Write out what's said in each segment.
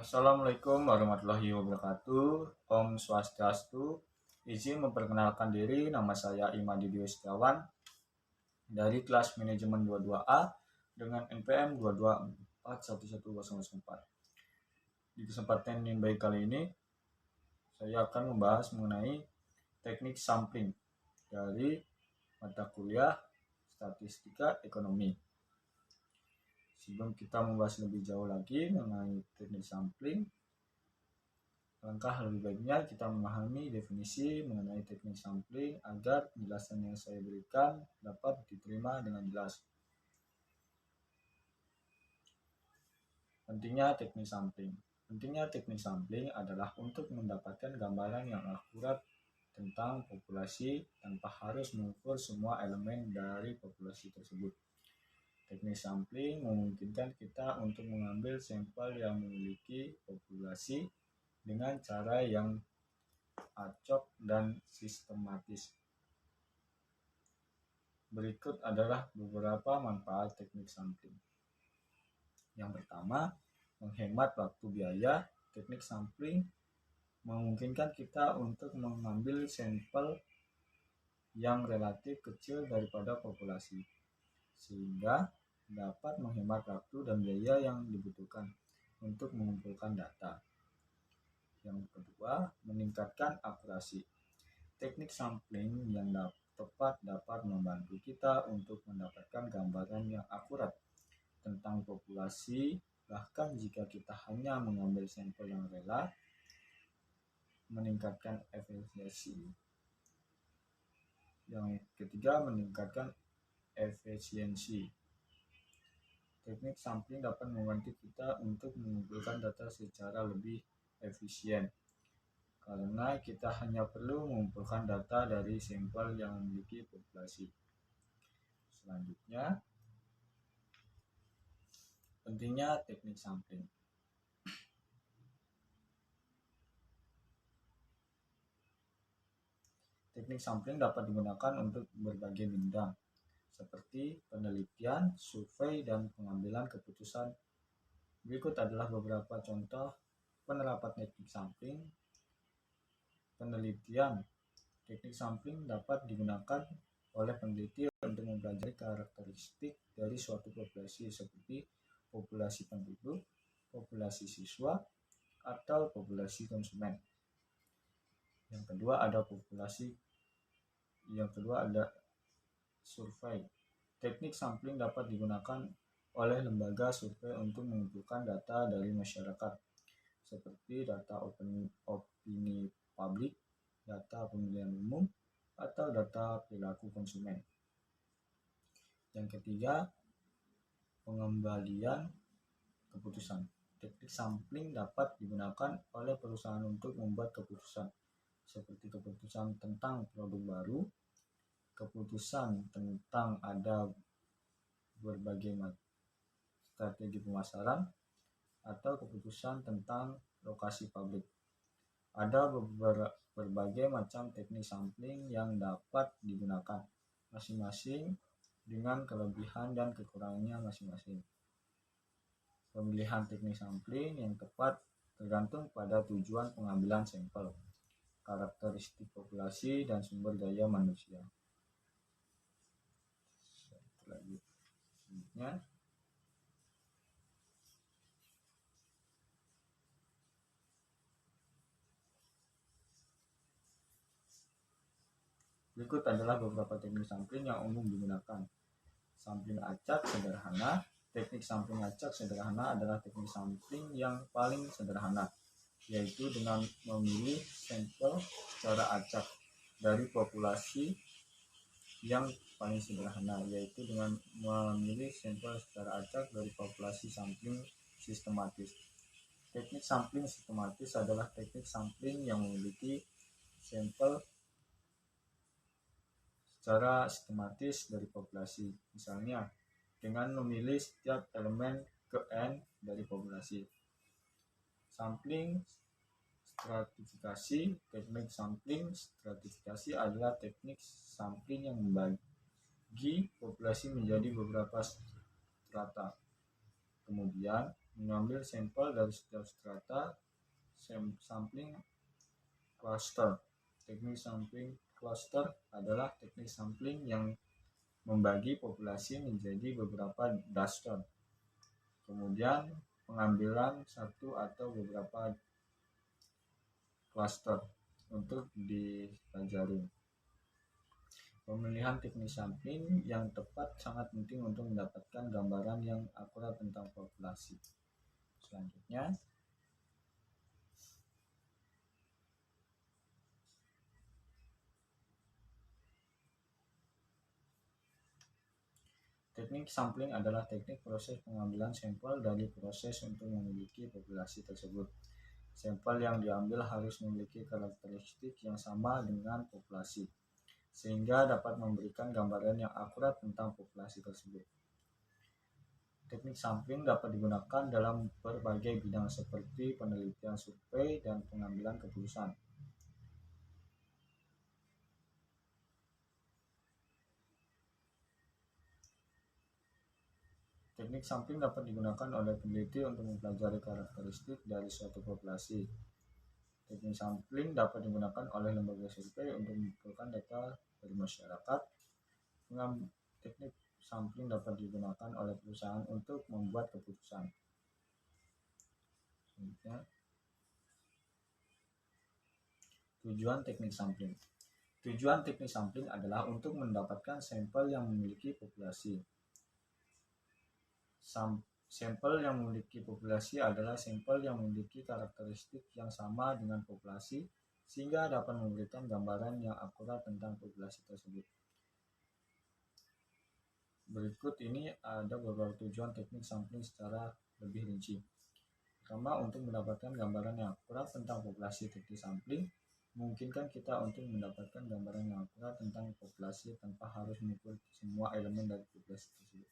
Assalamualaikum warahmatullahi wabarakatuh. Om Swastiastu. Izin memperkenalkan diri, nama saya Imadi Dwi Setiawan dari kelas manajemen 22A dengan NPM 224111004. Di kesempatan yang baik kali ini, saya akan membahas mengenai teknik sampling dari mata kuliah Statistika Ekonomi. Sebelum kita membahas lebih jauh lagi mengenai teknik sampling, alangkah lebih baiknya kita memahami definisi mengenai teknik sampling agar penjelasan yang saya berikan dapat diterima dengan jelas. Pentingnya teknik sampling. Pentingnya teknik sampling adalah untuk mendapatkan gambaran yang akurat tentang populasi tanpa harus mengukur semua elemen dari populasi tersebut. Teknik sampling memungkinkan kita untuk mengambil sampel yang memiliki populasi dengan cara yang acak dan sistematis. Berikut adalah beberapa manfaat teknik sampling. Yang pertama, menghemat waktu biaya. Teknik sampling memungkinkan kita untuk mengambil sampel yang relatif kecil daripada populasi, sehingga dapat menghemat waktu dan biaya yang dibutuhkan untuk mengumpulkan data. Yang kedua, meningkatkan akurasi. Teknik sampling yang tepat dapat membantu kita untuk mendapatkan gambaran yang akurat tentang populasi, bahkan jika kita hanya mengambil sampel yang rela. Meningkatkan efisiensi. Yang ketiga, meningkatkan efisiensi. Teknik sampling dapat membantu kita untuk mengumpulkan data secara lebih efisien, karena kita hanya perlu mengumpulkan data dari sampel yang memiliki populasi. Selanjutnya, pentingnya teknik sampling. Teknik sampling dapat digunakan untuk berbagai bidang, seperti penelitian, survei, dan pengambilan keputusan. Berikut adalah beberapa contoh penerapan teknik sampling. Penelitian. Teknik sampling dapat digunakan oleh peneliti untuk mempelajari karakteristik dari suatu populasi, seperti populasi penduduk, populasi siswa, atau populasi konsumen. Yang kedua ada survei. Teknik sampling dapat digunakan oleh lembaga survei untuk mengumpulkan data dari masyarakat, seperti data opini publik, data pemilihan umum, atau data perilaku konsumen. Yang ketiga, pengembalian keputusan. Teknik sampling dapat digunakan oleh perusahaan untuk membuat keputusan, seperti keputusan tentang produk baru, keputusan tentang ada berbagai strategi pemasaran, atau keputusan tentang lokasi pabrik. Ada berbagai macam teknik sampling yang dapat digunakan, masing-masing dengan kelebihan dan kekurangannya masing-masing. Pemilihan teknik sampling yang tepat tergantung pada tujuan pengambilan sampel, karakteristik populasi, dan sumber daya manusia. Selanjutnya, berikut adalah beberapa teknik sampling yang umum digunakan. Sampling acak sederhana. Teknik sampling acak sederhana adalah teknik sampling yang paling sederhana, yaitu dengan memilih sampel secara acak dari populasi yang paling sederhana, yaitu dengan memilih sampel secara acak dari populasi sampling sistematis. Teknik sampling sistematis adalah teknik sampling yang memiliki sampel secara sistematis dari populasi, misalnya dengan memilih setiap elemen ke N dari populasi. Sampling stratifikasi. Teknik sampling stratifikasi adalah teknik sampling yang membagi populasi menjadi beberapa strata. Kemudian mengambil sampel dari setiap strata sampling cluster. Teknik sampling cluster adalah teknik sampling yang membagi populasi menjadi beberapa cluster. Kemudian pengambilan satu atau beberapa cluster untuk dipelajari. Pemilihan teknik sampling yang tepat sangat penting untuk mendapatkan gambaran yang akurat tentang populasi. Selanjutnya, teknik sampling adalah teknik proses pengambilan sampel dari proses untuk memiliki populasi tersebut. Sampel yang diambil harus memiliki karakteristik yang sama dengan populasi, sehingga dapat memberikan gambaran yang akurat tentang populasi tersebut. Teknik sampling dapat digunakan dalam berbagai bidang seperti penelitian survei dan pengambilan keputusan. Teknik sampling dapat digunakan oleh peneliti untuk mempelajari karakteristik dari suatu populasi. Teknik sampling dapat digunakan oleh lembaga survei untuk mengumpulkan data dari masyarakat. Teknik sampling dapat digunakan oleh perusahaan untuk membuat keputusan. Selanjutnya, tujuan teknik sampling. Tujuan teknik sampling adalah untuk mendapatkan sampel yang memiliki populasi. Sampel yang memiliki populasi adalah sampel yang memiliki karakteristik yang sama dengan populasi, sehingga dapat memberikan gambaran yang akurat tentang populasi tersebut. Berikut ini ada beberapa tujuan teknik sampling secara lebih rinci. Pertama, untuk mendapatkan gambaran yang akurat tentang populasi. Teknik sampling memungkinkan kita untuk mendapatkan gambaran yang akurat tentang populasi tanpa harus mengukur semua elemen dari populasi tersebut.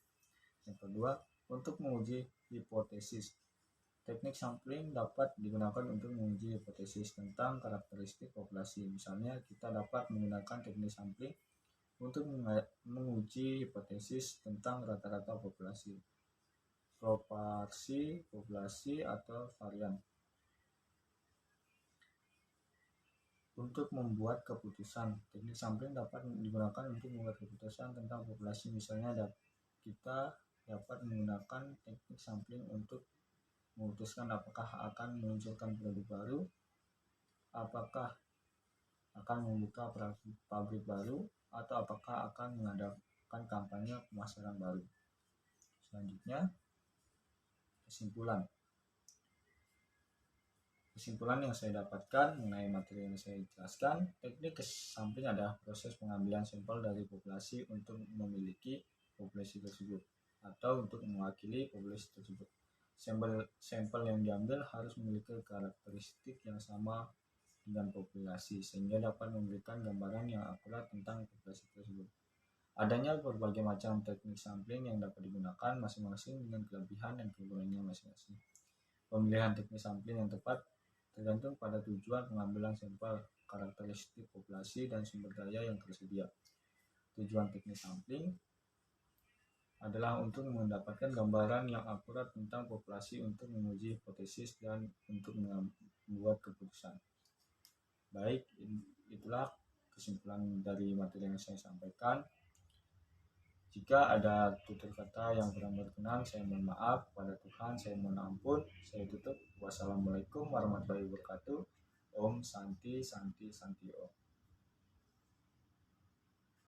Yang kedua, untuk menguji hipotesis. Teknik sampling dapat digunakan untuk menguji hipotesis tentang karakteristik populasi. Misalnya, kita dapat menggunakan teknik sampling untuk menguji hipotesis tentang rata-rata populasi, proporsi populasi, atau varian. Untuk membuat keputusan, teknik sampling dapat digunakan untuk membuat keputusan tentang populasi. Misalnya, kita dapat menggunakan teknik sampling untuk memutuskan apakah akan meluncurkan produk baru, apakah akan membuka pabrik baru, atau apakah akan mengadakan kampanye pemasaran baru. Selanjutnya, kesimpulan yang saya dapatkan mengenai materi yang saya jelaskan. Teknik sampling adalah proses pengambilan sampel dari populasi untuk memiliki populasi tersebut atau untuk mewakili populasi tersebut. Sampel yang diambil harus memiliki karakteristik yang sama dengan populasi, sehingga dapat memberikan gambaran yang akurat tentang populasi tersebut. Adanya berbagai macam teknik sampling yang dapat digunakan masing-masing dengan kelebihan dan kekurangannya masing-masing. Pemilihan teknik sampling yang tepat tergantung pada tujuan pengambilan sampel, karakteristik populasi, dan sumber daya yang tersedia. Tujuan teknik sampling adalah untuk mendapatkan gambaran yang akurat tentang populasi, untuk menguji hipotesis, dan untuk membuat keputusan. Baik, itulah kesimpulan dari materi yang saya sampaikan. Jika ada tutur kata yang kurang berkenan, saya mohon maaf. Kepada Tuhan saya mohon ampun. Saya tutup. Wassalamualaikum warahmatullahi wabarakatuh. Om Santi Santi Santi Om.